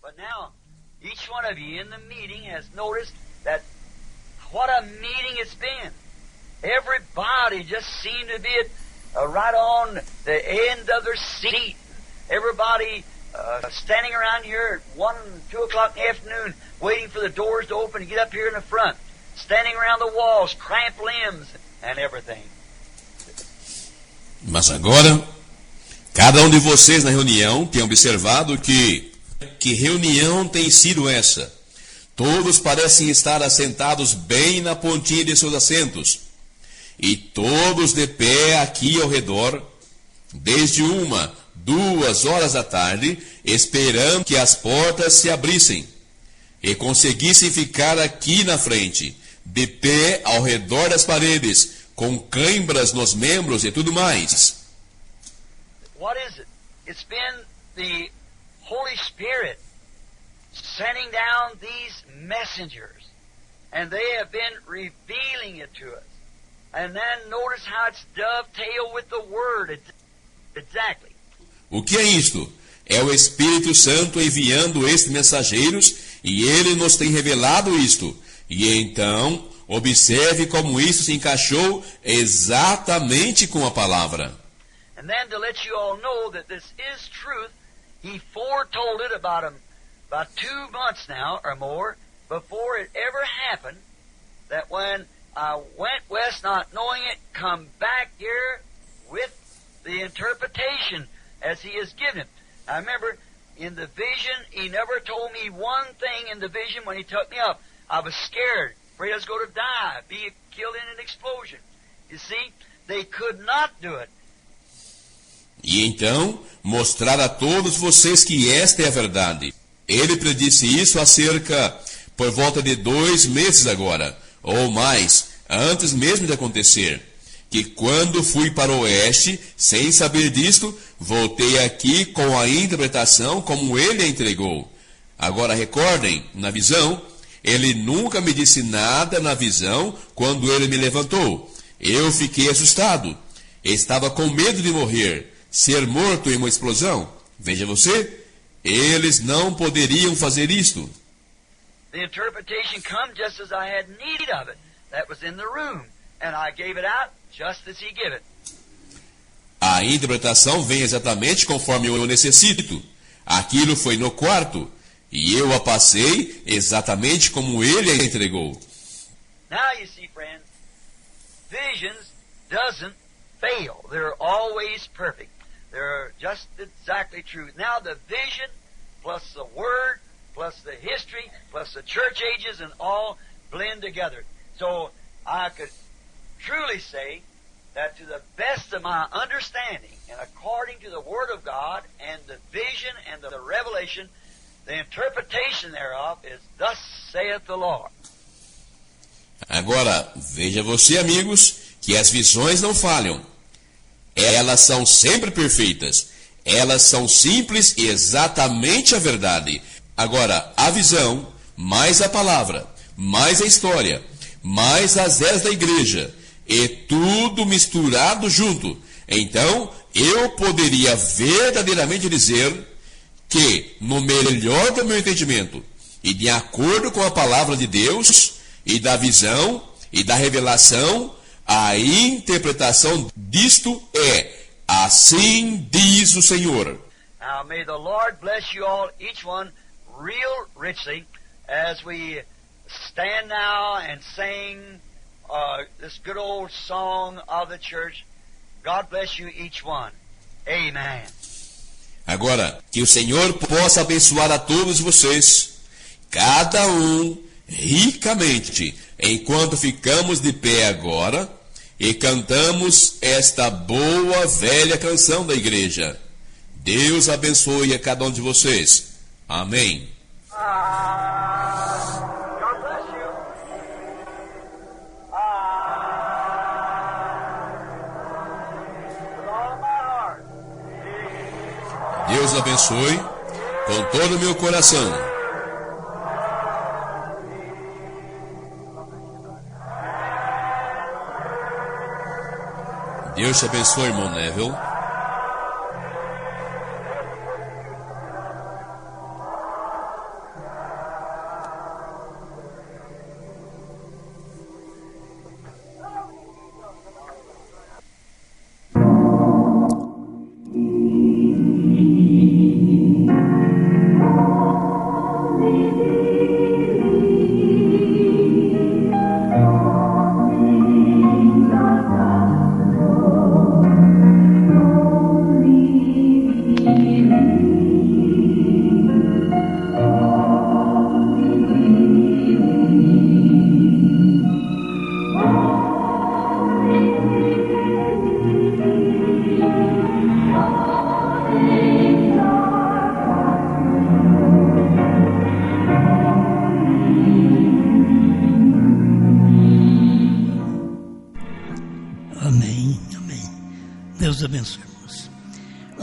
But now, each one of you in the meeting has noticed that what a meeting it's been. Everybody just seemed to be right on the end of their seat. Everybody standing around here at 1, 2 o'clock in the afternoon, waiting for the doors to open to get up here in the front. Standing around the walls, cramped limbs, and everything. Mas agora, cada um de vocês na reunião tem observado que reunião tem sido essa? Todos parecem estar assentados bem na pontinha de seus assentos. E todos de pé aqui ao redor, desde 1, 2 horas da tarde, esperando que as portas se abrissem e conseguissem ficar aqui na frente, de pé ao redor das paredes, com cãibras nos membros e tudo mais. What is it? It's been the Holy Spirit sending down these messengers, and they have been revealing it to us. And then notice how it's dovetailed with the Word. Exactly. O que é isto? É o Espírito Santo enviando estes mensageiros, e ele nos tem revelado isto. E então, observe como isso se encaixou exatamente com a palavra. And then to let you all know that this is truth, he foretold it about 2 months now or more before it ever happened, that when I went west not knowing it, come back here with the interpretation as he has given it. I remember in the vision, he never told me one thing in the vision when he took me up. I was scared, afraid I was going to die, be killed in an explosion. You see, they could not do it. E então, mostrar a todos vocês que esta é a verdade. Ele predisse isso há por volta de 2 meses agora, ou mais, antes mesmo de acontecer. Que quando fui para o oeste, sem saber disto, voltei aqui com a interpretação como ele a entregou. Agora recordem, na visão, ele nunca me disse nada na visão quando ele me levantou. Eu fiquei assustado. Estava com medo de morrer, ser morto em uma explosão. Veja você, eles não poderiam fazer isto. The interpretation come just as I had need of it. That was in the room, and I gave it out just as he gave it. A interpretação vem exatamente conforme eu necessito. Aquilo foi no quarto, e eu a passei exatamente como ele a entregou. Now you see, friends, visions doesn't fail. They're always perfect. They're just exactly true. Now the vision plus the word plus the history plus the church ages and all blend together. So I could truly say that to the best of my understanding and according to the Word of God and the vision and the revelation, the interpretation thereof is thus saith the Lord. Agora, veja você, amigos, que as visões não falham. Elas são sempre perfeitas. Elas são simples e exatamente a verdade. Agora, a visão, mais a palavra, mais a história, mais as eras da igreja, e tudo misturado junto. Então, eu poderia verdadeiramente dizer que, no melhor do meu entendimento, e de acordo com a palavra de Deus, e da visão, e da revelação, a interpretação disto é: assim diz o Senhor. Now may the Lord bless you all, each one, real richly, as we stand now and sing this good old song of the church. God bless you each one. Amen. Agora, que o Senhor possa abençoar a todos vocês, cada um ricamente, enquanto ficamos de pé agora e cantamos esta boa velha canção da igreja. Deus abençoe a cada um de vocês. Amém. God bless you. With all my heart. Deus abençoe com todo o meu coração. Deus te abençoe, irmão Neville.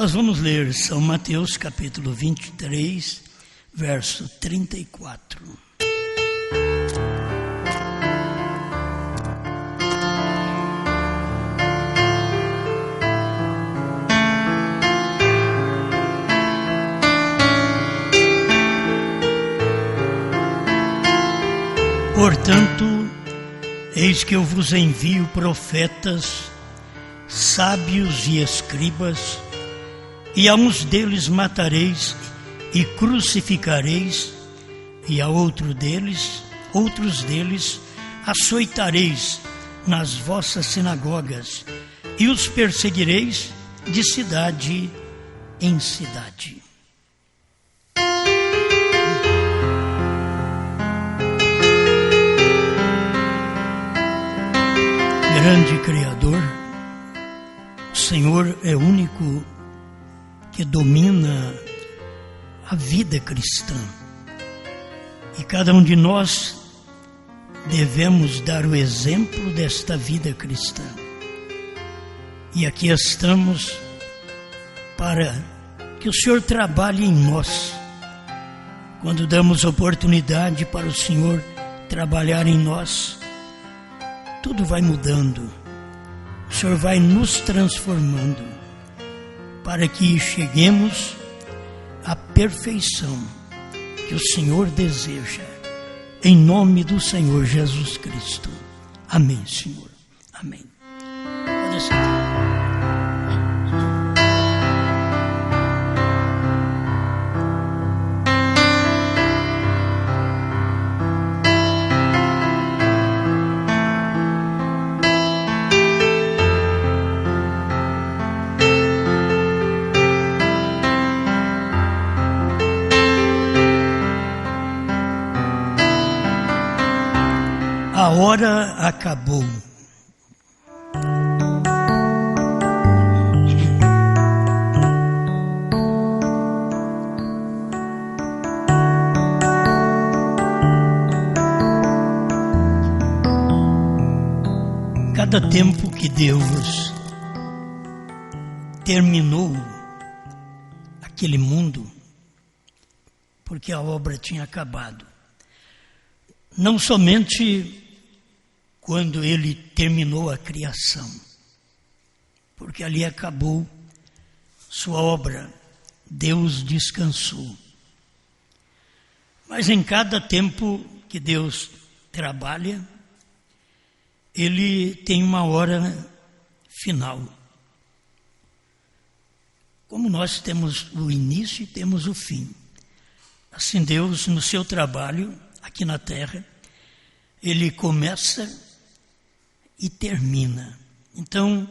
Nós vamos ler São Mateus capítulo 23, verso 34. Portanto, eis que eu vos envio profetas, sábios e escribas, e a uns deles matareis e crucificareis, e a outros deles açoitareis nas vossas sinagogas, e os perseguireis de cidade em cidade. Grande Criador, o Senhor é o único que domina a vida cristã. E cada um de nós devemos dar o exemplo desta vida cristã. E aqui estamos para que o Senhor trabalhe em nós. Quando damos oportunidade para o Senhor trabalhar em nós, tudo vai mudando. O Senhor vai nos transformando para que cheguemos à perfeição que o Senhor deseja. Em nome do Senhor Jesus Cristo. Amém, Senhor. Amém. Pode sentar. A hora acabou. Cada tempo que Deus terminou aquele mundo, porque a obra tinha acabado, não somente quando ele terminou a criação, porque ali acabou sua obra, Deus descansou. Mas em cada tempo que Deus trabalha, ele tem uma hora final. Como nós temos o início e temos o fim. Assim Deus, no seu trabalho aqui na terra, ele começa e termina. Então,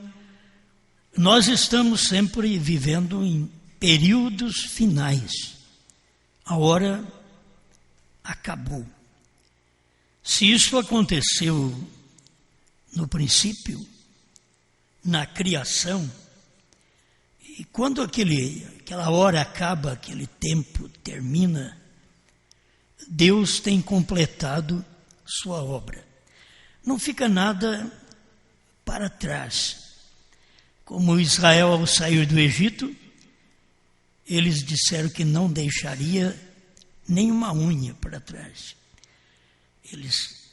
nós estamos sempre vivendo em períodos finais. A hora acabou. Se isso aconteceu no princípio, na criação, e quando aquela hora acaba, aquele tempo termina, Deus tem completado sua obra. Não fica nada para trás. Como Israel, ao sair do Egito, eles disseram que não deixaria nenhuma unha para trás. Eles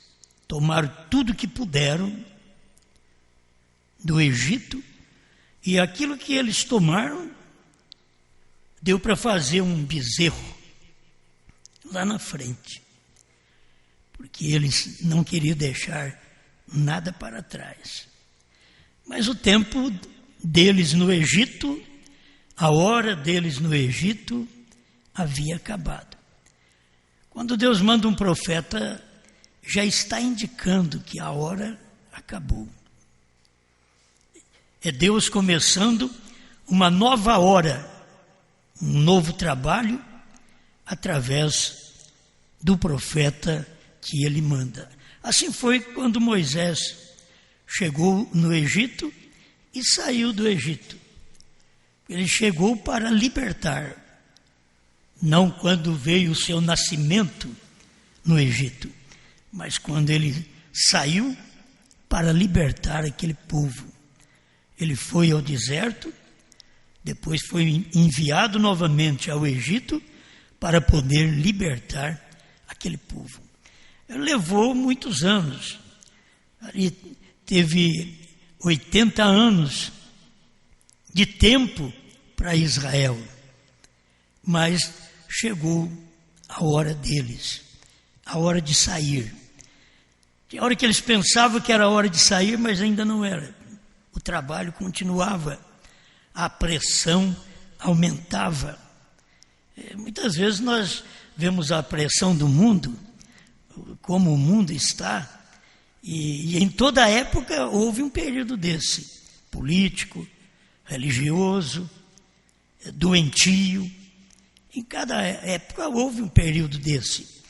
tomaram tudo que puderam do Egito, e aquilo que eles tomaram deu para fazer um bezerro lá na frente, porque eles não queriam deixar nada para trás. Mas o tempo deles no Egito, a hora deles no Egito havia acabado. Quando Deus manda um profeta, já está indicando que a hora acabou. É Deus começando uma nova hora, um novo trabalho, através do profeta que ele manda. Assim foi quando Moisés chegou no Egito e saiu do Egito. Ele chegou para libertar, não quando veio o seu nascimento no Egito, mas quando ele saiu para libertar aquele povo. Ele foi ao deserto Depois foi enviado novamente ao Egito para poder libertar aquele povo. Levou muitos anos. Ali teve 80 anos de tempo para Israel. Mas chegou a hora deles, a hora de sair. Tinha hora que eles pensavam que era a hora de sair, mas ainda não era. O trabalho continuava, a pressão aumentava. Muitas vezes nós vemos a pressão do mundo, como o mundo está, e em toda época houve um período desse, político, religioso, doentio. Em cada época houve um período desse.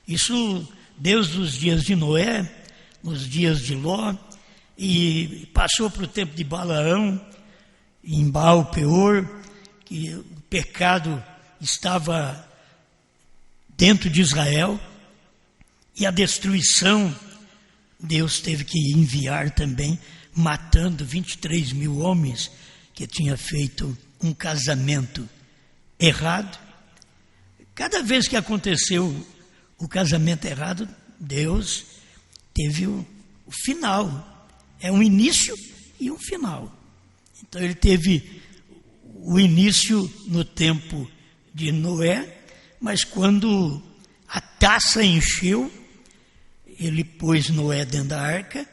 Isso desde os dias de Noé, nos dias de Ló, e passou para o tempo de Balaão, em Baal Peor, que o pecado estava dentro de Israel, e a destruição Deus teve que enviar também, matando 23 mil homens que tinha feito um casamento errado. Cada vez que aconteceu o casamento errado, Deus teve o final. É um início e um final. Então ele teve o início no tempo de Noé, mas quando a taça encheu, ele pôs Noé dentro da arca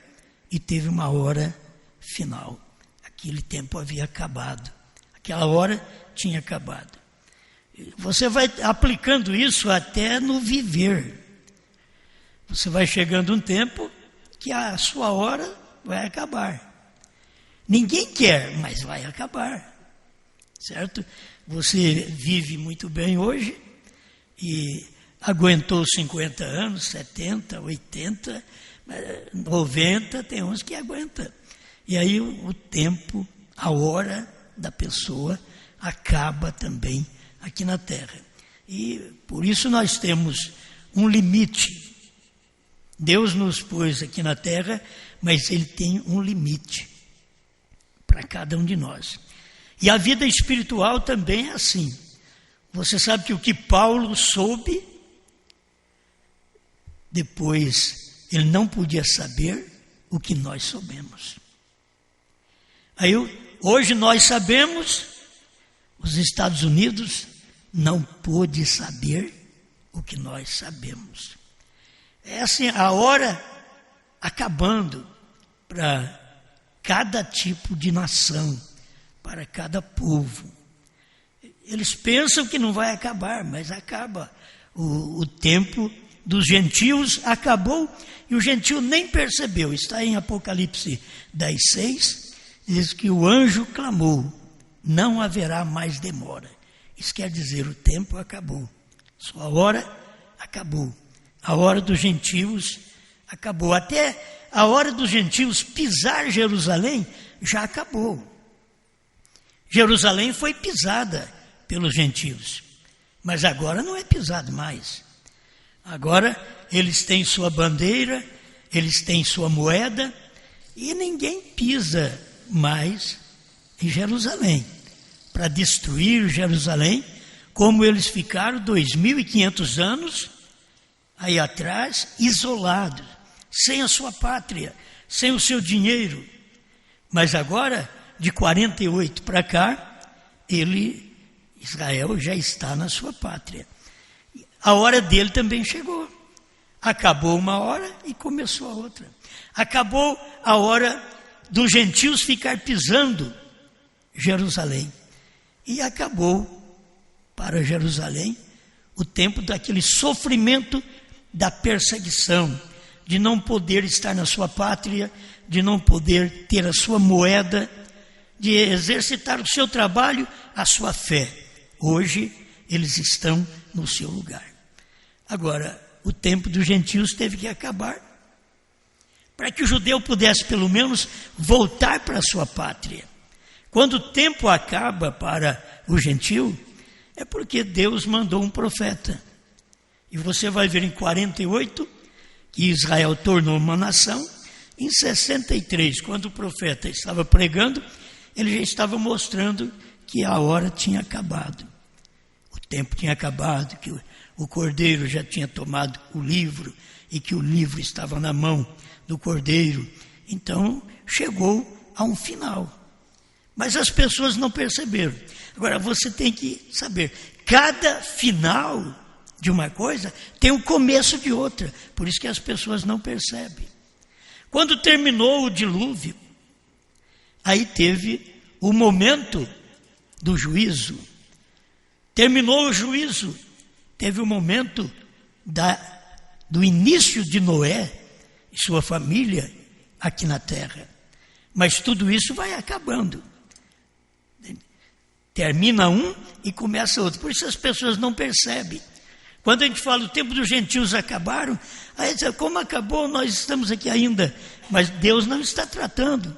e teve uma hora final. Aquele tempo havia acabado. Aquela hora tinha acabado. Você vai aplicando isso até no viver. Você vai chegando um tempo que a sua hora vai acabar. Ninguém quer, mas vai acabar. Certo? Você vive muito bem hoje e aguentou 50 anos, 70, 80, 90, tem uns que aguentam. E aí o tempo, a hora da pessoa acaba também aqui na Terra. E por isso nós temos um limite. Deus nos pôs aqui na Terra, mas Ele tem um limite para cada um de nós. E a vida espiritual também é assim. Você sabe que o que Paulo soube, depois ele não podia saber o que nós soubemos. Aí hoje nós sabemos, os Estados Unidos não pôde saber o que nós sabemos. É assim, a hora acabando para cada tipo de nação, para cada povo. Eles pensam que não vai acabar, mas acaba. O tempo dos gentios acabou e o gentio nem percebeu. Está em Apocalipse 10:6, diz que o anjo clamou, não haverá mais demora. Isso quer dizer, o tempo acabou. Sua hora acabou. A hora dos gentios acabou. Até a hora dos gentios pisar Jerusalém já acabou. Jerusalém foi pisada pelos gentios, mas agora não é pisado mais. Agora eles têm sua bandeira, eles têm sua moeda e ninguém pisa mais em Jerusalém para destruir Jerusalém, como eles ficaram 2.500 anos aí atrás, isolados, sem a sua pátria, sem o seu dinheiro. Mas agora, de 48 para cá, Israel já está na sua pátria. A hora dele também chegou. Acabou uma hora e começou a outra. Acabou a hora dos gentios ficar pisando Jerusalém. E acabou para Jerusalém o tempo daquele sofrimento da perseguição, de não poder estar na sua pátria, de não poder ter a sua moeda, de exercitar o seu trabalho, a sua fé. Hoje, eles estão no seu lugar. Agora, o tempo dos gentios teve que acabar, para que o judeu pudesse, pelo menos, voltar para a sua pátria. Quando o tempo acaba para o gentio, é porque Deus mandou um profeta. E você vai ver em 48 que Israel tornou uma nação. Em 63, quando o profeta estava pregando, ele já estava mostrando que a hora tinha acabado. O tempo tinha acabado, que o cordeiro já tinha tomado o livro e que o livro estava na mão do cordeiro. Então, chegou a um final. Mas as pessoas não perceberam. Agora, você tem que saber, cada final de uma coisa tem o começo de outra. Por isso que as pessoas não percebem. Quando terminou o dilúvio, aí teve o momento do juízo. Terminou o juízo, teve o momento do início de Noé e sua família aqui na terra. Mas tudo isso vai acabando. Termina um e começa outro. Por isso as pessoas não percebem. Quando a gente fala o tempo dos gentios acabaram, aí diz, como acabou, nós estamos aqui ainda. Mas Deus não está tratando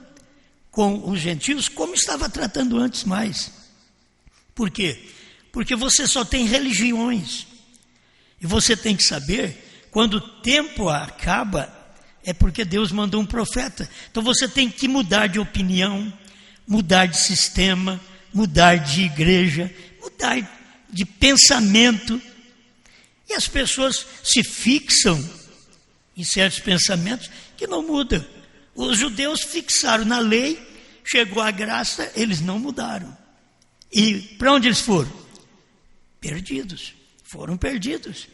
com os gentios como estava tratando antes mais. Por quê? Porque você só tem religiões. E você tem que saber, quando o tempo acaba, é porque Deus mandou um profeta. Então você tem que mudar de opinião, mudar de sistema, mudar de igreja, mudar de pensamento. E as pessoas se fixam em certos pensamentos que não mudam. Os judeus fixaram na lei, chegou a graça, eles não mudaram. E para onde eles foram? Perdidos. Foram perdidos.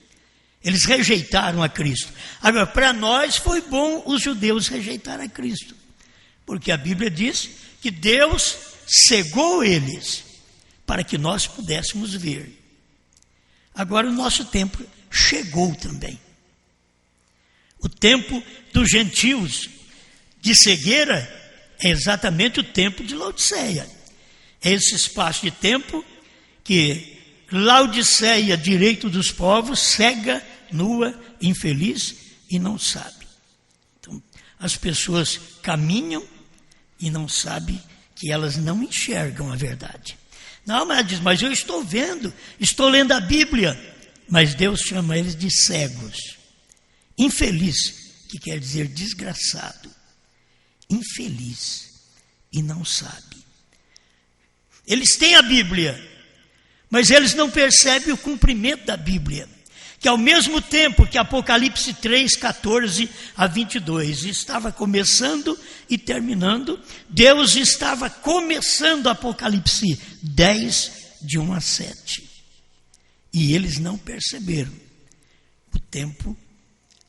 Eles rejeitaram a Cristo. Agora, para nós foi bom os judeus rejeitar a Cristo. Porque a Bíblia diz que Deus cegou eles para que nós pudéssemos ver. Agora o nosso tempo chegou também. O tempo dos gentios de cegueira é exatamente o tempo de Laodiceia. É esse espaço de tempo que Laodiceia, direito dos povos, cega, nua, infeliz e não sabe. Então, as pessoas caminham e não sabem que elas não enxergam a verdade. Não, mas ela diz, mas eu estou vendo, estou lendo a Bíblia. Mas Deus chama eles de cegos. Infeliz, que quer dizer desgraçado. Infeliz e não sabe. Eles têm a Bíblia, mas eles não percebem o cumprimento da Bíblia. Que ao mesmo tempo que Apocalipse 3, 14 a 22 estava começando e terminando, Deus estava começando Apocalipse 10, de 1 a 7. E eles não perceberam. O tempo,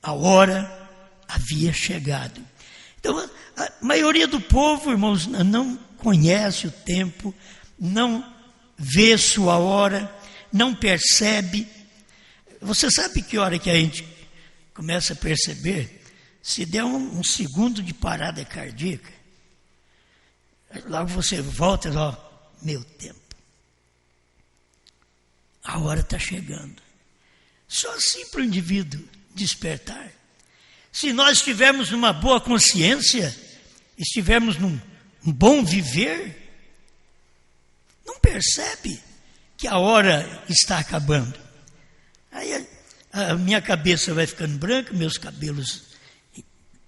a hora havia chegado. Então, a maioria do povo, irmãos, não conhece o tempo, não vê sua hora, não percebe. Você sabe que hora que a gente começa a perceber? Se der um segundo de parada cardíaca, logo você volta e fala, meu tempo. A hora está chegando. Só assim para o indivíduo despertar. Se nós estivermos numa boa consciência, estivermos num bom viver, não percebe que a hora está acabando. Aí a minha cabeça vai ficando branca, meus cabelos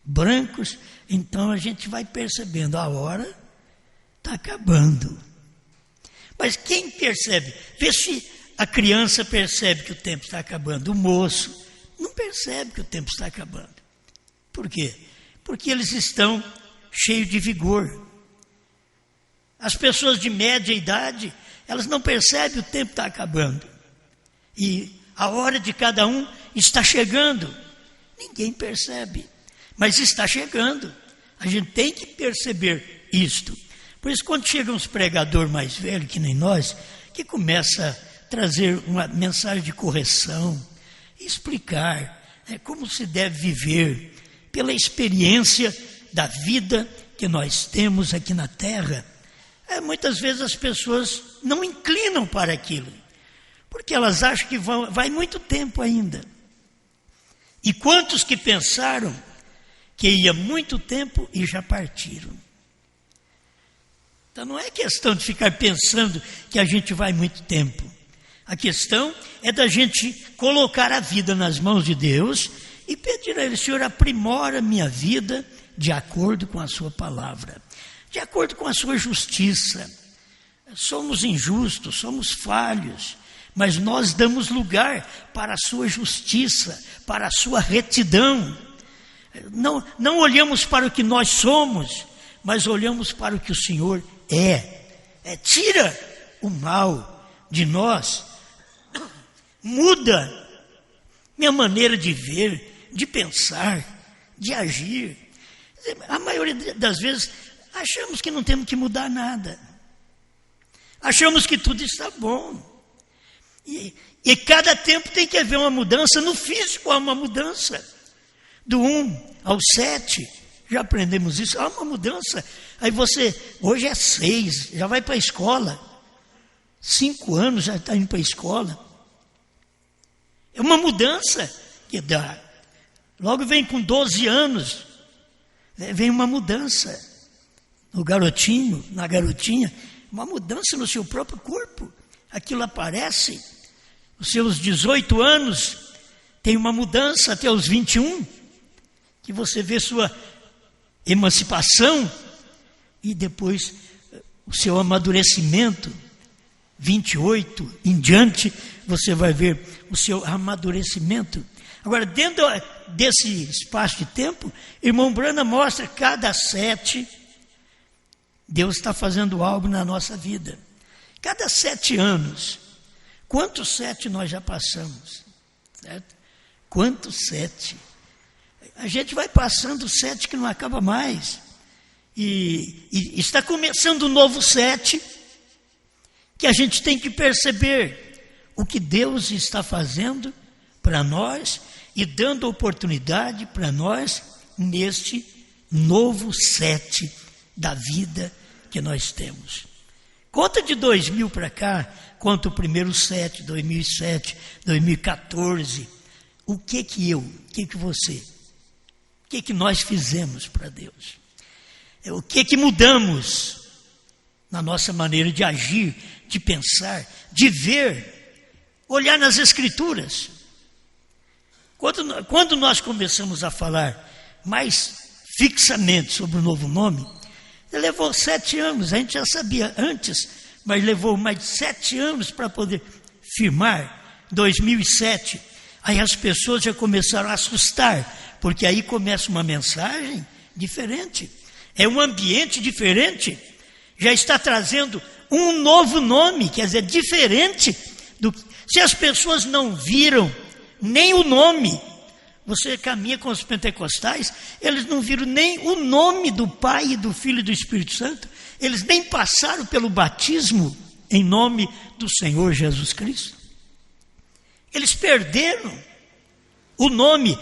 brancos, então a gente vai percebendo, a hora está acabando. Mas quem percebe? Vê se a criança percebe que o tempo está acabando. O moço não percebe que o tempo está acabando. Por quê? Porque eles estão cheios de vigor. As pessoas de média idade, elas não percebem o tempo está acabando. E a hora de cada um está chegando. Ninguém percebe, mas está chegando. A gente tem que perceber isto. Por isso, quando chega uns pregadores mais velhos, que nem nós, que começa a trazer uma mensagem de correção, explicar como se deve viver, pela experiência da vida que nós temos aqui na terra, muitas vezes as pessoas não inclinam para aquilo, porque elas acham que vai muito tempo ainda. E quantos que pensaram que ia muito tempo e já partiram? Então não é questão de ficar pensando que a gente vai muito tempo. A questão é da gente colocar a vida nas mãos de Deus e pedir a Ele, Senhor, aprimora a minha vida de acordo com a sua palavra, de acordo com a sua justiça. Somos injustos, somos falhos, mas nós damos lugar para a sua justiça, para a sua retidão. Não olhamos para o que nós somos, mas olhamos para o que o Senhor é. Tira o mal de nós, muda minha maneira de ver, de pensar, de agir. A maioria das vezes achamos que não temos que mudar nada. Achamos que tudo está bom. E cada tempo tem que haver uma mudança. No físico há uma mudança. Do 1 ao 7, já aprendemos isso. Há uma mudança. Aí você, hoje é 6, já vai para a escola. 5 anos já está indo para a escola. É uma mudança que dá. Logo vem com 12 anos, vem uma mudança no garotinho, na garotinha, uma mudança no seu próprio corpo. Aquilo aparece. Os seus 18 anos, tem uma mudança até os 21, que você vê sua emancipação e depois o seu amadurecimento. 28 em diante, você vai ver o seu amadurecimento. Agora, dentro desse espaço de tempo, irmão Branham mostra cada 7, Deus está fazendo algo na nossa vida. Cada 7 anos, quantos 7 nós já passamos? Certo? Quantos 7? A gente vai passando 7 que não acaba mais. E está começando um novo 7, que a gente tem que perceber o que Deus está fazendo para nós e dando oportunidade para nós neste novo 7 da vida que nós temos. Conta de 2000 para cá, conta o primeiro 7, 2007, 2014. O que você, o que nós fizemos para Deus? O que mudamos na nossa maneira de agir, de pensar, de ver, olhar nas Escrituras. Quando nós começamos a falar mais fixamente sobre o novo nome, levou 7 anos, a gente já sabia antes, mas levou mais 7 anos para poder firmar, 2007. Aí as pessoas já começaram a assustar, porque aí começa uma mensagem diferente, é um ambiente diferente, já está trazendo um novo nome, quer dizer, diferente do que... Se as pessoas não viram nem o nome, você caminha com os pentecostais, eles não viram nem o nome do Pai, do Filho e do Espírito Santo, eles nem passaram pelo batismo em nome do Senhor Jesus Cristo. Eles perderam o nome.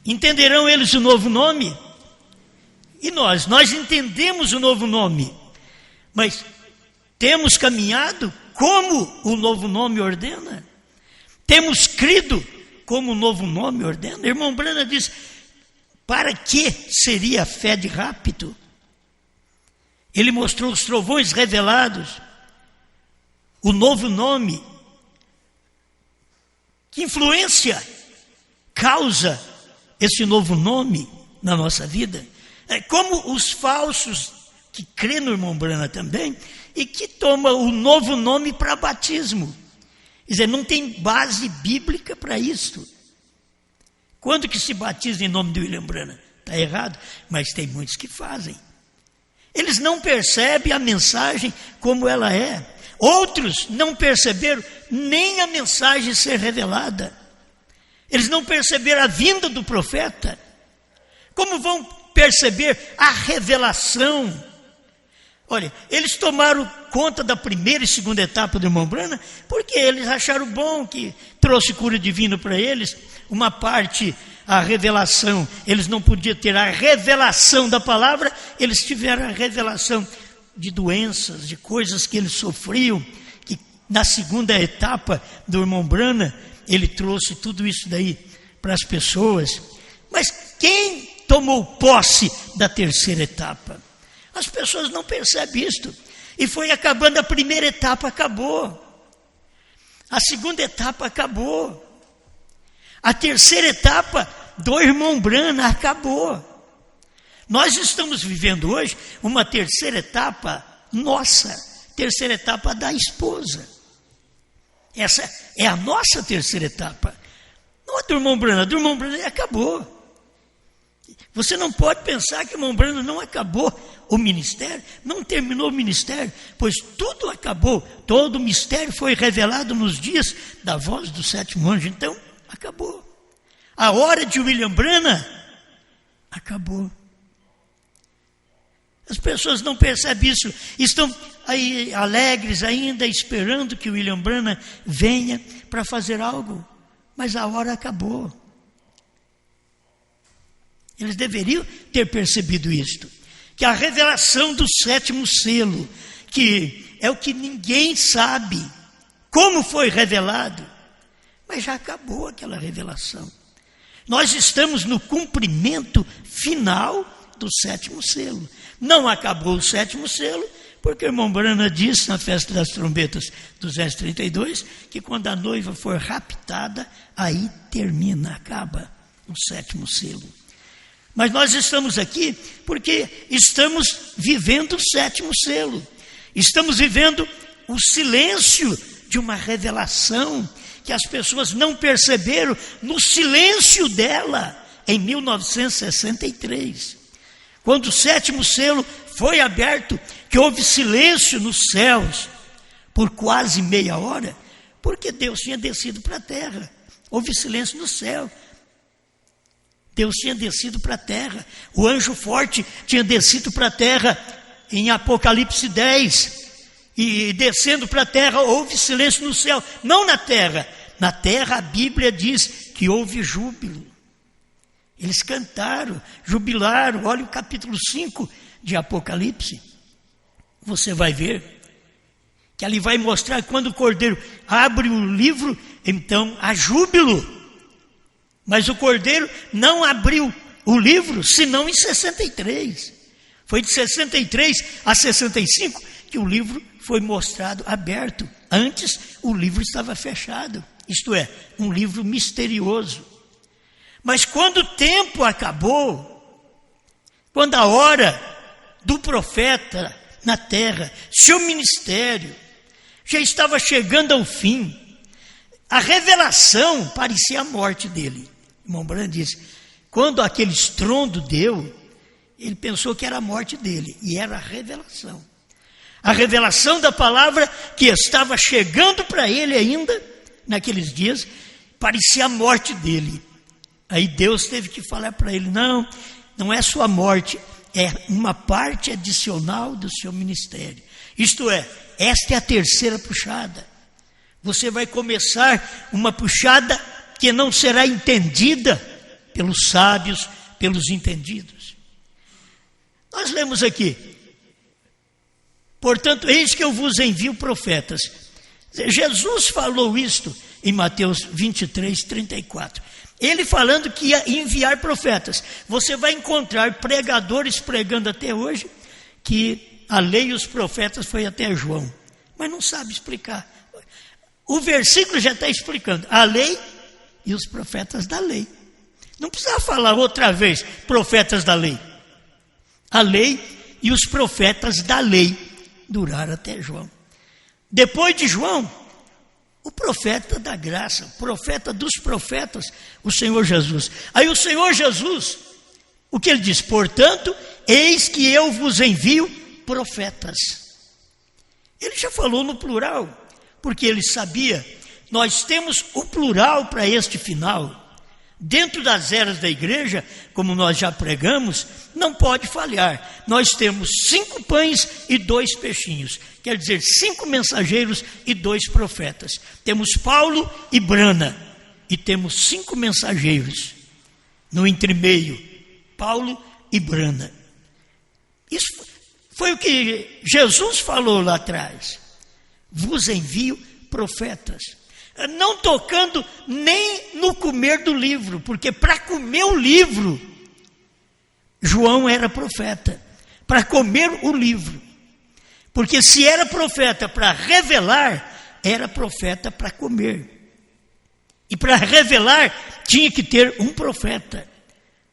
Entenderão eles o novo nome? E nós entendemos o novo nome, mas temos caminhado como o novo nome ordena? Temos crido como o novo nome ordena? Irmão Branham diz, para que seria a fé de rápido? Ele mostrou os trovões revelados, o novo nome. Que influência causa esse novo nome na nossa vida? É como os falsos que crê no irmão Branham também e que toma o novo nome para batismo. Quer dizer, não tem base bíblica para isso. Quando que se batiza em nome de William Branham? Está errado, mas tem muitos que fazem. Eles não percebem a mensagem como ela é. Outros não perceberam nem a mensagem ser revelada. Eles não perceberam a vinda do profeta. Como vão perceber a revelação? Olha, eles tomaram conta da primeira e segunda etapa do irmão Branham porque eles acharam bom que trouxe cura divina para eles. Uma parte, a revelação, eles não podiam ter a revelação da palavra, eles tiveram a revelação de doenças, de coisas que eles sofriam, que na segunda etapa do irmão Branham, ele trouxe tudo isso daí para as pessoas. Mas quem tomou posse da terceira etapa? As pessoas não percebem isto. E foi acabando, a primeira etapa acabou. A segunda etapa acabou. A terceira etapa do irmão Branham acabou. Nós estamos vivendo hoje uma terceira etapa nossa terceira etapa da esposa. Essa é a nossa terceira etapa. Não a do irmão Branham. Do irmão Branham acabou. Você não pode pensar que o irmão Branham não acabou o ministério, não terminou o ministério, pois tudo acabou. Todo o mistério foi revelado nos dias da voz do sétimo anjo. Então, acabou. A hora de William Branham acabou. As pessoas não percebem isso, estão aí alegres ainda, esperando que o William Branham venha para fazer algo, mas a hora acabou. Eles deveriam ter percebido isto, que a revelação do sétimo selo, que é o que ninguém sabe como foi revelado, mas já acabou aquela revelação. Nós estamos no cumprimento final do sétimo selo. Não acabou o sétimo selo, porque o irmão Branham disse na festa das trombetas 232, que quando a noiva for raptada, aí termina, acaba o sétimo selo. Mas nós estamos aqui porque estamos vivendo o sétimo selo. Estamos vivendo o silêncio de uma revelação que as pessoas não perceberam no silêncio dela em 1963. Quando o sétimo selo foi aberto, que houve silêncio nos céus por quase meia hora, porque Deus tinha descido para a terra. Houve silêncio no céu. Deus tinha descido para a terra. O anjo forte tinha descido para a terra em Apocalipse 10. E descendo para a terra, houve silêncio no céu. Não na terra. Na terra a Bíblia diz que houve júbilo. Eles cantaram, jubilaram. Olha o capítulo 5 de Apocalipse. Você vai ver que ali vai mostrar que quando o Cordeiro abre o livro, então há júbilo. Mas o Cordeiro não abriu o livro, senão em 63. Foi de 63 a 65 que o livro foi mostrado aberto. Antes, o livro estava fechado. Isto é, um livro misterioso. Mas quando o tempo acabou, quando a hora do profeta na terra, seu ministério, já estava chegando ao fim, a revelação parecia a morte dele. O irmão Branham disse, quando aquele estrondo deu, ele pensou que era a morte dele, e era a revelação. A revelação da palavra que estava chegando para ele ainda, naqueles dias, parecia a morte dele. Aí Deus teve que falar para ele, não é sua morte, é uma parte adicional do seu ministério. Isto é, esta é a terceira puxada. Você vai começar uma puxada que não será entendida pelos sábios, pelos entendidos. Nós lemos aqui, portanto, eis que eu vos envio profetas. Jesus falou isto em Mateus 23, 34. Ele falando que ia enviar profetas. Você vai encontrar pregadores pregando até hoje que a lei e os profetas foi até João, mas não sabe explicar. O versículo já está explicando a lei e os profetas da lei. Não precisa falar outra vez, profetas da lei. A lei e os profetas da lei duraram até João. Depois de João, o profeta da graça, o profeta dos profetas, o Senhor Jesus. Aí o Senhor Jesus, o que ele diz? Portanto, eis que eu vos envio profetas. Ele já falou no plural, porque ele sabia, nós temos o plural para este final. Dentro das eras da igreja, como nós já pregamos, não pode falhar. Nós temos 5 pães e 2 peixinhos. Quer dizer, 5 mensageiros e 2 profetas. Temos Paulo e Branham. E temos 5 mensageiros. No entremeio, Paulo e Branham. Isso foi o que Jesus falou lá atrás. Vos envio profetas. Não tocando nem no comer do livro, porque para comer o livro, João era profeta, para comer o livro. Porque se era profeta para revelar, era profeta para comer. E para revelar, tinha que ter um profeta.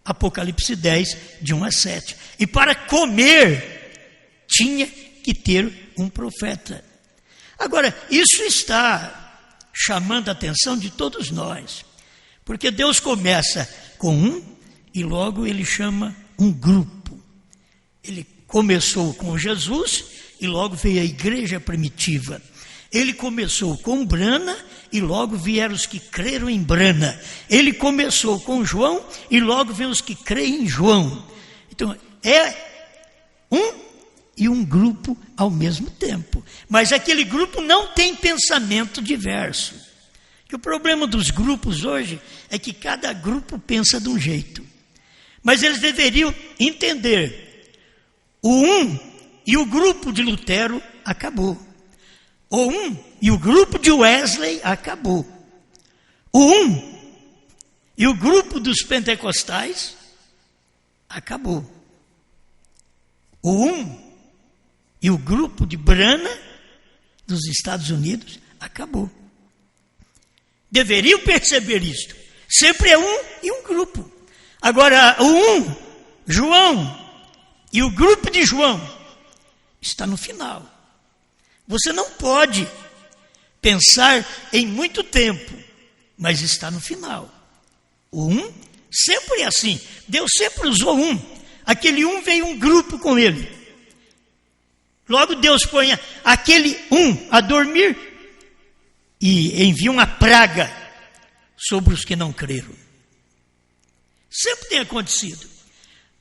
Apocalipse 10, de 1 a 7. E para comer, tinha que ter um profeta. Agora, isso está chamando a atenção de todos nós, porque Deus começa com um e logo ele chama um grupo. Ele começou com Jesus e logo veio a igreja primitiva. Ele começou com Brana e logo vieram os que creram em Brana. Ele começou com João e logo vêm os que creem em João. Então, é um e um grupo ao mesmo tempo. Mas aquele grupo não tem pensamento diverso. Que o problema dos grupos hoje é que cada grupo pensa de um jeito. Mas eles deveriam entender. O um e o grupo de Lutero acabou. O um e o grupo de Wesley acabou. O um e o grupo dos pentecostais acabou. O um e o grupo de Brana dos Estados Unidos acabou. Deveriam perceber isto. Sempre é um e um grupo. Agora, o João e o grupo de João está no final. Você não pode pensar em muito tempo, mas está no final. O sempre é assim. Deus sempre usou Aquele veio um grupo com ele. Logo Deus põe aquele a dormir e envia uma praga sobre os que não creram. Sempre tem acontecido.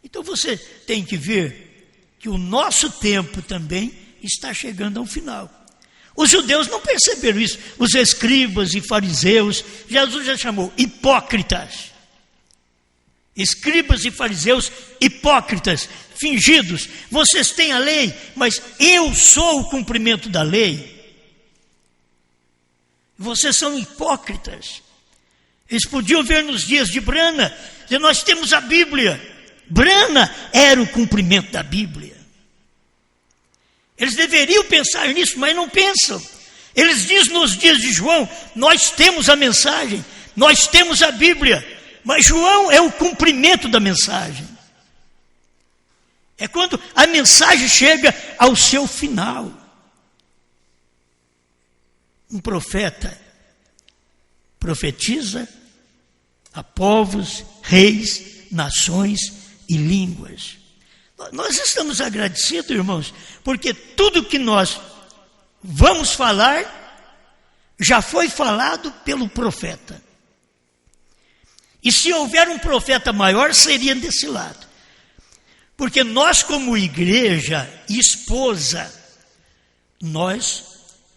Então você tem que ver que o nosso tempo também está chegando ao final. Os judeus não perceberam isso. Os escribas e fariseus, Jesus já chamou hipócritas. Escribas e fariseus hipócritas, fingidos. Vocês têm a lei, mas eu sou o cumprimento da lei. Vocês são hipócritas. Eles podiam ver nos dias de Brana, dizer, nós temos a Bíblia. Brana era o cumprimento da Bíblia. Eles deveriam pensar nisso, mas não pensam. Eles dizem nos dias de João, nós temos a mensagem, nós temos a Bíblia, mas João é o cumprimento da mensagem. É quando a mensagem chega ao seu final. Um profeta profetiza a povos, reis, nações e línguas. Nós estamos agradecidos, irmãos, porque tudo que nós vamos falar já foi falado pelo profeta. E se houver um profeta maior, seria desse lado. Porque nós, como igreja e esposa, nós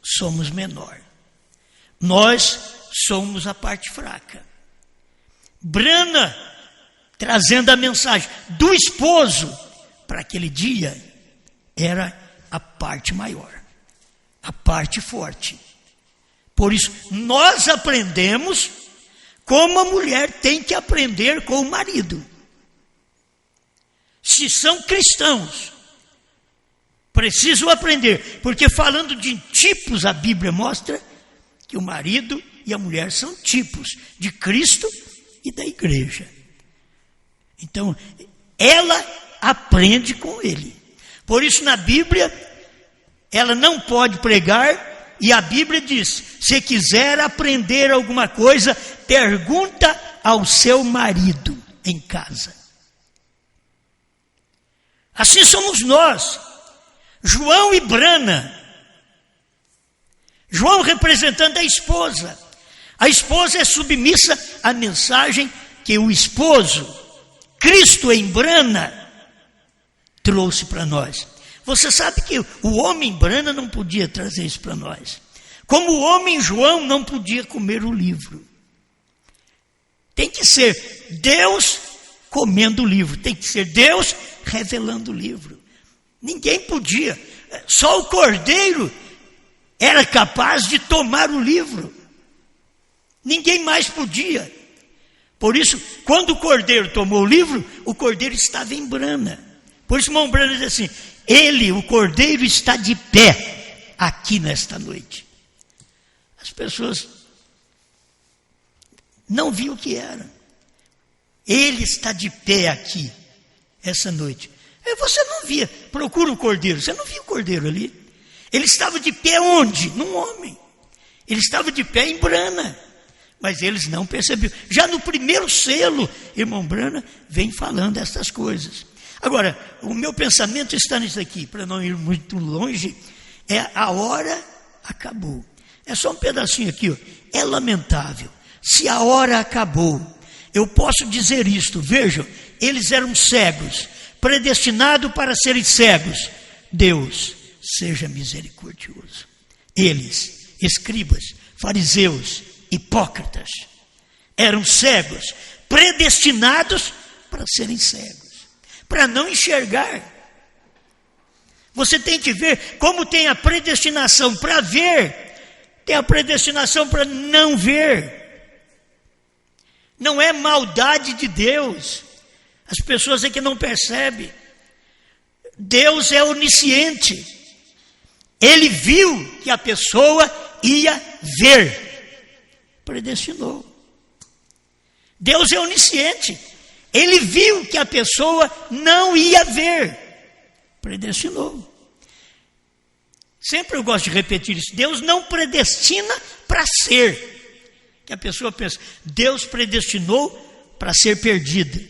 somos menor. Nós somos a parte fraca. Brana, trazendo a mensagem do esposo para aquele dia, era a parte maior, a parte forte. Por isso, nós aprendemos como a mulher tem que aprender com o marido. Se são cristãos, precisam aprender, porque falando de tipos, a Bíblia mostra que o marido e a mulher são tipos de Cristo e da igreja. Então, ela aprende com ele. Por isso, na Bíblia, ela não pode pregar, e a Bíblia diz, se quiser aprender alguma coisa, pergunta ao seu marido em casa. Assim somos nós. João e Brana. João representando a esposa. A esposa é submissa à mensagem que o esposo, Cristo em Brana, trouxe para nós. Você sabe que o homem Brana não podia trazer isso para nós. Como o homem João não podia comer o livro. Tem que ser Deus comendo o livro. Tem que ser Deus revelando o livro. Ninguém podia. Só o cordeiro era capaz de tomar o livro. Ninguém mais podia. Por isso, quando o cordeiro tomou o livro, o cordeiro estava em Brana. Por isso, irmão Brana diz assim, ele, o cordeiro, está de pé aqui nesta noite. As pessoas não viam o que era. Ele está de pé aqui, essa noite. Aí você não via, procura o cordeiro, você não via o cordeiro ali. Ele estava de pé onde? Num homem. Ele estava de pé em Brana, mas eles não perceberam. Já no primeiro selo, irmão Brana vem falando essas coisas. Agora, o meu pensamento está nisso aqui, para não ir muito longe, é a hora acabou. É só um pedacinho aqui, ó. É lamentável. Se a hora acabou, eu posso dizer isto, vejam, eles eram cegos, predestinados para serem cegos. Deus, seja misericordioso. Eles, escribas, fariseus, hipócritas, eram cegos, predestinados para serem cegos, para não enxergar. Você tem que ver como tem a predestinação para ver, tem a predestinação para não ver. Não é maldade de Deus. As pessoas é que não percebem. Deus é onisciente. Ele viu que a pessoa ia ver. Predestinou. Deus é onisciente. Ele viu que a pessoa não ia ver. Predestinou. Sempre eu gosto de repetir isso. Deus não predestina para ser. Que a pessoa pensa, Deus predestinou para ser perdida.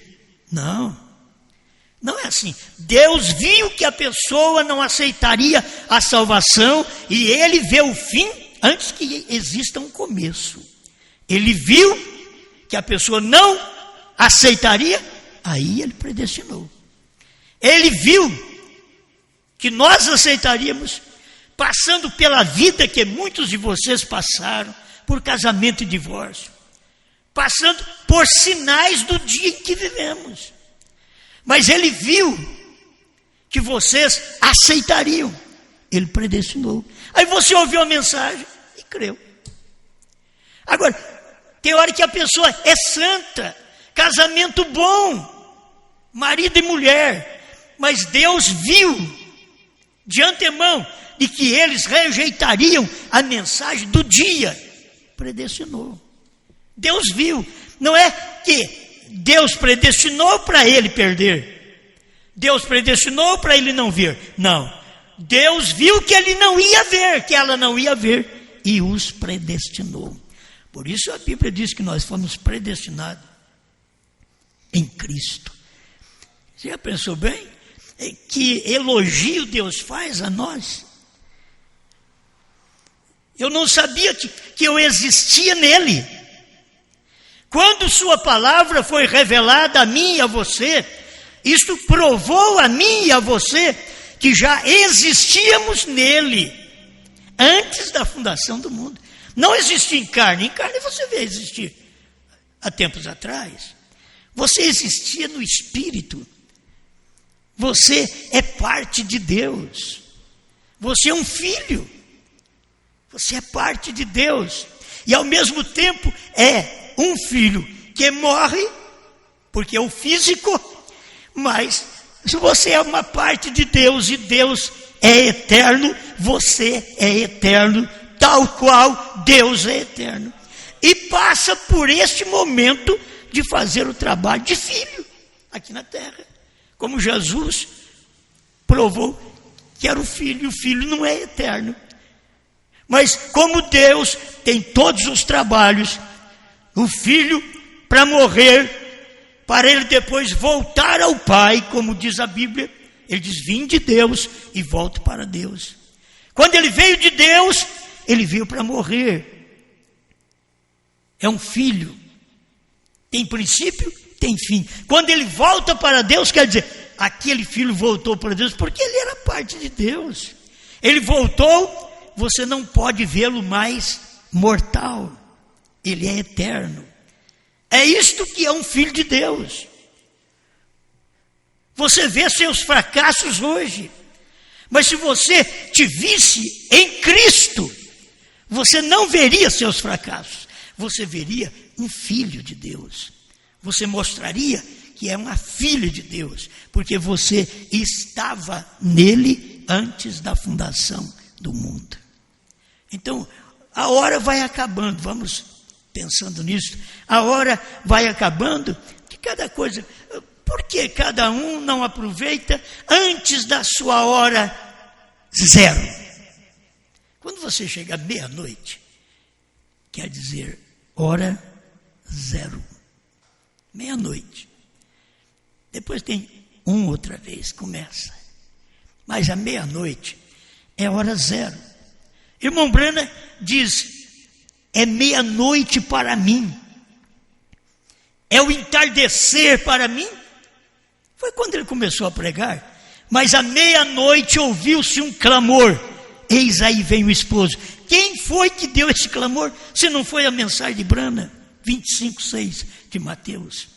Não. Não é assim. Deus viu que a pessoa não aceitaria a salvação e ele vê o fim antes que exista um começo. Ele viu que a pessoa não aceitaria, aí ele predestinou. Ele viu que nós aceitaríamos, passando pela vida que muitos de vocês passaram, por casamento e divórcio, passando por sinais do dia em que vivemos. Mas ele viu que vocês aceitariam. Ele predestinou. Aí você ouviu a mensagem e creu. Agora, tem hora que a pessoa é santa, casamento bom, marido e mulher, mas Deus viu de antemão de que eles rejeitariam a mensagem do dia. Predestinou. Deus viu. Não é que Deus predestinou para ele perder. Deus predestinou para ele não ver. Não. Deus viu que ele não ia ver, que ela não ia ver, e os predestinou. Por isso a Bíblia diz que nós fomos predestinados em Cristo. Você já pensou bem? Que elogio Deus faz a nós? Eu não sabia que eu existia nele. Quando sua palavra foi revelada a mim e a você, isto provou a mim e a você que já existíamos nele, antes da fundação do mundo. Não existia em carne você vê existir há tempos atrás. Você existia no Espírito. Você é parte de Deus. Você é um filho. Você é parte de Deus. E ao mesmo tempo é um filho que morre, porque é o físico, mas se você é uma parte de Deus e Deus é eterno, você é eterno, tal qual Deus é eterno. E passa por este momento de fazer o trabalho de filho aqui na terra. Como Jesus provou que era o filho, e o filho não é eterno. Mas como Deus tem todos os trabalhos, o filho para morrer, para ele depois voltar ao Pai, como diz a Bíblia, ele diz, vim de Deus e volto para Deus. Quando ele veio de Deus, ele veio para morrer. É um filho. Tem princípio, tem fim. Quando ele volta para Deus, quer dizer, aquele filho voltou para Deus, porque ele era parte de Deus. Ele voltou. Você não pode vê-lo mais mortal. Ele é eterno. É isto que é um filho de Deus. Você vê seus fracassos hoje. Mas se você te visse em Cristo, você não veria seus fracassos. Você veria um filho de Deus. Você mostraria que é uma filha de Deus. Porque você estava nele antes da fundação do mundo. Então, a hora vai acabando, vamos pensando nisso, a hora vai acabando de cada coisa. Por que cada um não aproveita antes da sua hora zero? Quando você chega à meia-noite, quer dizer hora zero. Meia-noite. Depois tem outra vez, começa. Mas a meia-noite é hora zero. Irmão Branham diz, é meia-noite para mim. É o entardecer para mim. Foi quando ele começou a pregar. Mas à meia-noite ouviu-se um clamor. Eis aí vem o esposo. Quem foi que deu esse clamor? Se não foi a mensagem de Branham, 25:6 de Mateus.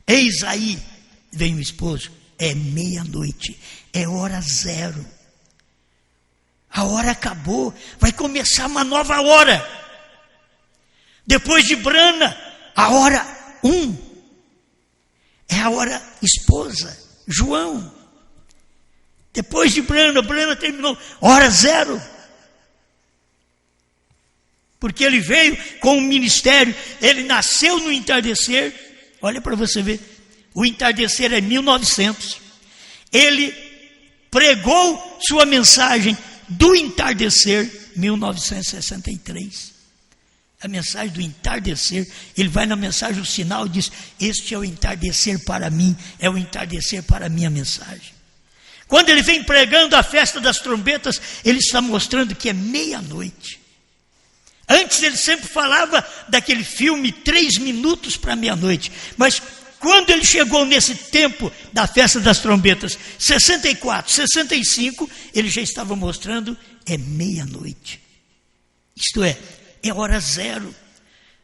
Eis aí vem o esposo. É meia-noite. É hora zero. A hora acabou. Vai começar uma nova hora. Depois de Branham, a hora 1. É a hora esposa, João. Depois de Branham terminou hora zero. Porque ele veio com um ministério, ele nasceu no entardecer. Olha para você ver, o entardecer é 1900. Ele pregou sua mensagem do entardecer, 1963. A mensagem do entardecer, ele vai na mensagem, o sinal e diz, este é o entardecer para mim, é o entardecer para a minha mensagem. Quando ele vem pregando a festa das trombetas, ele está mostrando que é meia-noite. Antes ele sempre falava daquele filme 3 minutos para meia-noite, mas quando ele chegou nesse tempo da festa das trombetas, 64, 65, ele já estava mostrando, é meia-noite. Isto é hora zero.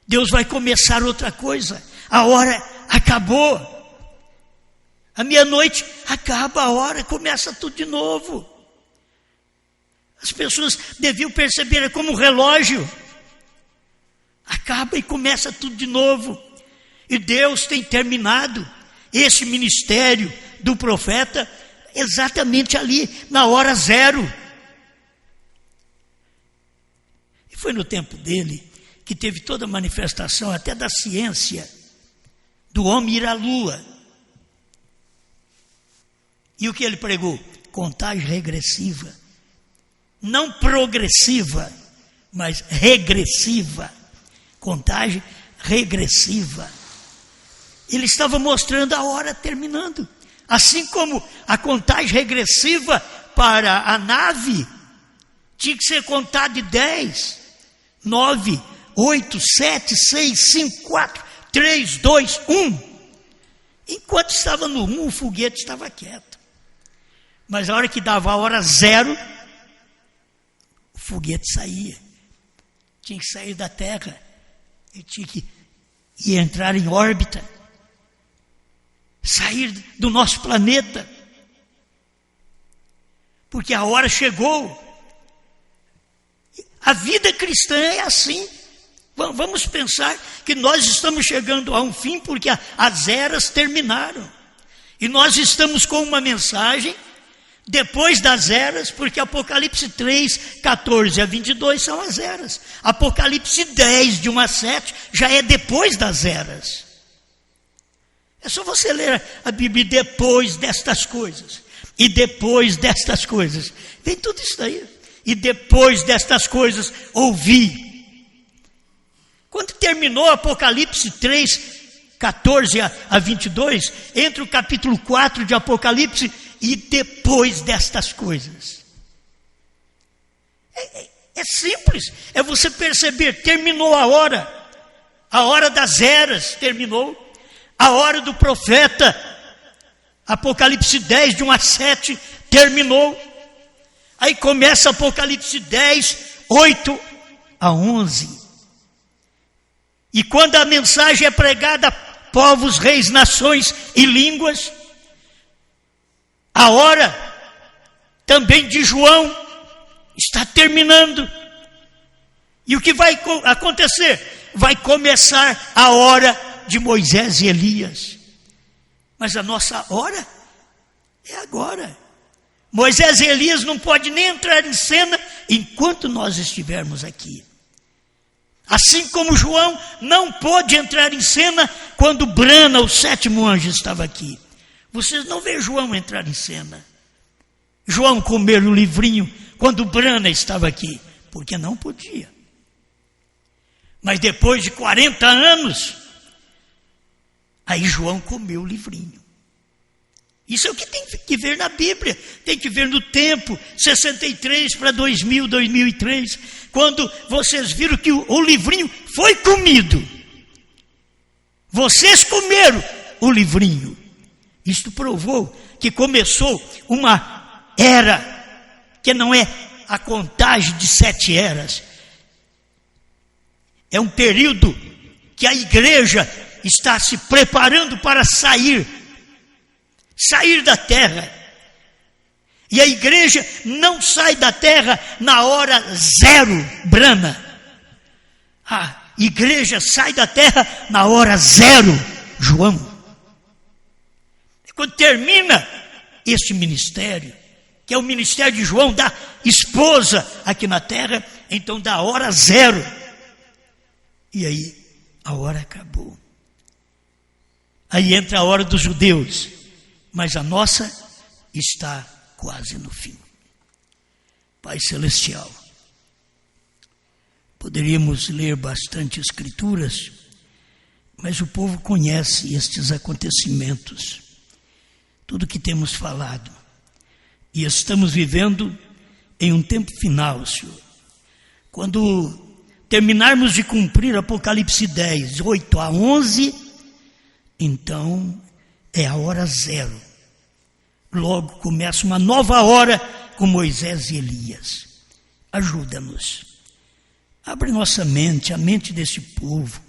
Deus vai começar outra coisa. A hora acabou. A meia-noite acaba a hora, começa tudo de novo. As pessoas deviam perceber, é como um relógio. Acaba e começa tudo de novo. E Deus tem terminado esse ministério do profeta exatamente ali, na hora zero. E foi no tempo dele que teve toda a manifestação, até da ciência, do homem ir à lua. E o que ele pregou? Contagem regressiva. Não progressiva, mas regressiva. Contagem regressiva. Ele estava mostrando a hora terminando. Assim como a contagem regressiva para a nave tinha que ser contada de 10, 9, 8, 7, 6, 5, 4, 3, 2, 1. Enquanto estava no 1, o foguete estava quieto. Mas a hora que dava a hora zero, o foguete saía. Tinha que sair da Terra. Ele tinha que ir entrar em órbita. Sair do nosso planeta. Porque a hora chegou. A vida cristã é assim. Vamos pensar que nós estamos chegando a um fim porque as eras terminaram. E nós estamos com uma mensagem depois das eras, porque Apocalipse 3, 14 a 22 são as eras. Apocalipse 10, de 1 a 7, já é depois das eras. É só você ler a Bíblia depois destas coisas. E depois destas coisas. Vem tudo isso aí. E depois destas coisas, ouvi. Quando terminou Apocalipse 3, 14 a 22, entre o capítulo 4 de Apocalipse e depois destas coisas. É simples, é você perceber, terminou a hora das eras terminou, a hora do profeta, Apocalipse 10, de 1 a 7, terminou. Aí começa Apocalipse 10, 8 a 11. E quando a mensagem é pregada a povos, reis, nações e línguas, a hora também de João está terminando. E o que vai acontecer? Vai começar a hora de Moisés e Elias. Mas a nossa hora é agora. Moisés e Elias não podem nem entrar em cena enquanto nós estivermos aqui. Assim como João não pôde entrar em cena quando Branham, o 7º anjo, estava aqui. Vocês não vê João entrar em cena. João comer o livrinho quando Brana estava aqui, porque não podia. Mas depois de 40 anos, aí João comeu o livrinho. Isso é o que tem que ver na Bíblia, tem que ver no tempo, 63 para 2000, 2003, quando vocês viram que o livrinho foi comido. Vocês comeram o livrinho. Isto provou que começou uma era, que não é a contagem de 7 eras. É um período que a igreja está se preparando para sair da terra. E a igreja não sai da terra na hora 0, Brana. A igreja sai da terra na hora 0, João. Quando termina este ministério, que é o ministério de João, da esposa aqui na terra, então da hora 0. E aí a hora acabou. Aí entra a hora dos judeus, mas a nossa está quase no fim. Pai Celestial, poderíamos ler bastante escrituras, mas o povo conhece estes acontecimentos, tudo que temos falado, e estamos vivendo em um tempo final, Senhor. Quando terminarmos de cumprir Apocalipse 10, 8 a 11, então é a hora 0. Logo começa uma nova hora com Moisés e Elias. Ajuda-nos. Abre nossa mente, a mente desse povo,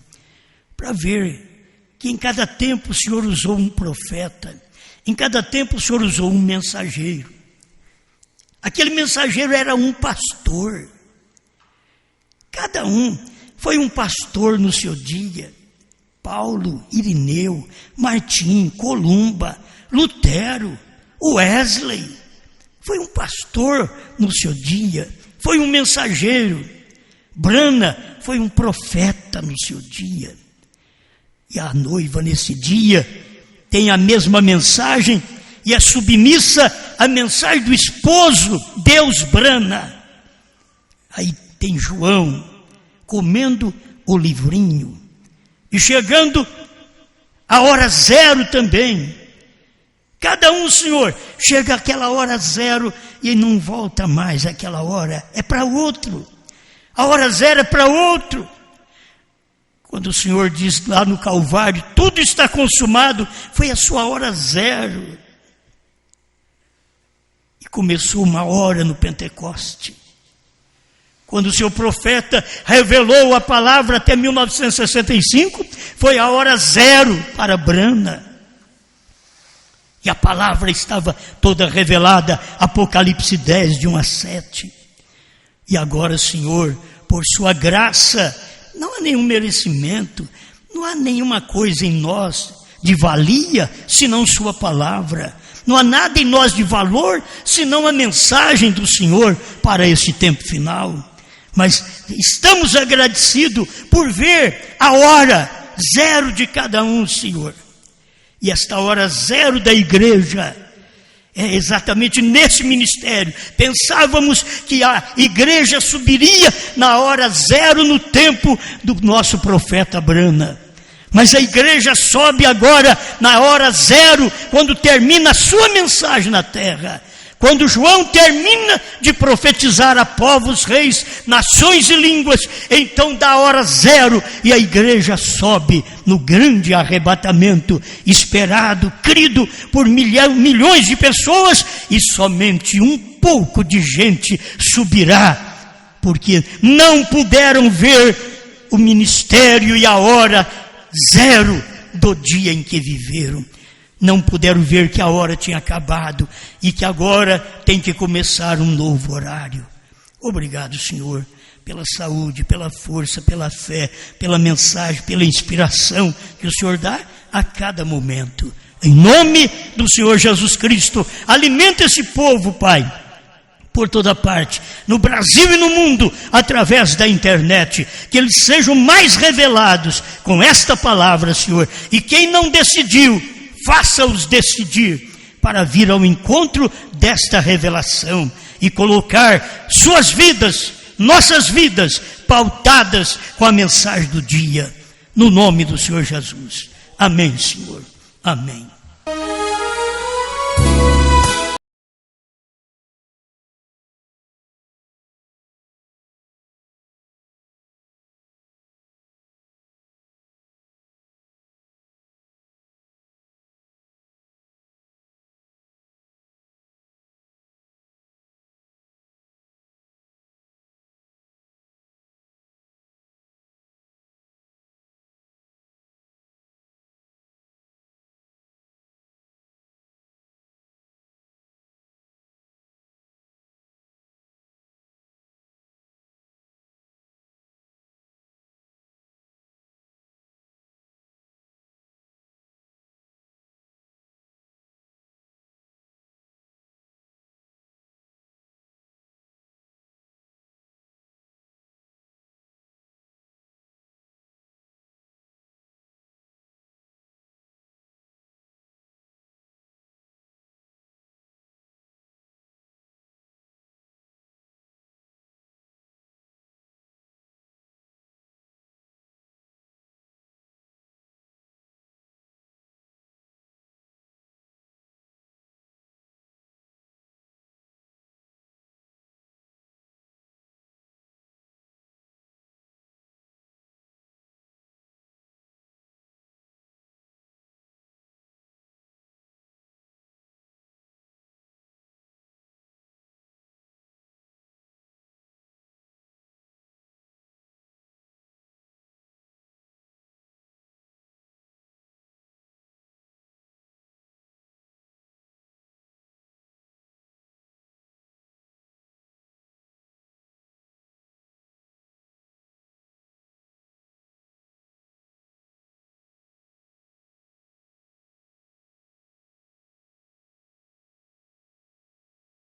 para ver que em cada tempo o Senhor usou um profeta, em cada tempo o Senhor usou um mensageiro. Aquele mensageiro era um pastor. Cada um foi um pastor no seu dia. Paulo, Irineu, Martim, Columba, Lutero, Wesley. Foi um pastor no seu dia. Foi um mensageiro. Brana foi um profeta no seu dia. E a noiva nesse dia tem a mesma mensagem e é submissa à mensagem do esposo, Deus Brana. Aí tem João comendo o livrinho. E chegando a hora 0 também. Cada um, Senhor, chega àquela hora 0 e não volta mais. Aquela hora é para outro. A hora 0 é para outro. Quando o Senhor diz lá no Calvário, tudo está consumado, foi a sua hora 0. E começou uma hora no Pentecoste. Quando o seu profeta revelou a palavra até 1965, foi a hora 0 para Brana. E a palavra estava toda revelada, Apocalipse 10, de 1 a 7. E agora, Senhor, por sua graça, não há nenhum merecimento, não há nenhuma coisa em nós de valia, senão sua palavra. Não há nada em nós de valor, senão a mensagem do Senhor para esse tempo final. Mas estamos agradecidos por ver a hora 0 de cada um, Senhor. E esta hora 0 da igreja é exatamente nesse ministério. Pensávamos que a igreja subiria na hora 0 no tempo do nosso profeta Brana. Mas a igreja sobe agora na hora 0, quando termina a sua mensagem na terra. Quando João termina de profetizar a povos, reis, nações e línguas, então dá a hora 0 e a igreja sobe no grande arrebatamento esperado, crido por milhões de pessoas, e somente um pouco de gente subirá, porque não puderam ver o ministério e a hora 0 do dia em que viveram. Não puderam ver que a hora tinha acabado e que agora tem que começar um novo horário. Obrigado, Senhor, pela saúde, pela força, pela fé, pela mensagem, pela inspiração que o Senhor dá a cada momento. Em nome do Senhor Jesus Cristo, alimenta esse povo, Pai, por toda parte, no Brasil e no mundo, através da internet, que eles sejam mais revelados com esta palavra, Senhor. E quem não decidiu faça-os decidir para vir ao encontro desta revelação e colocar suas vidas, nossas vidas, pautadas com a mensagem do dia, no nome do Senhor Jesus. Amém, Senhor. Amém.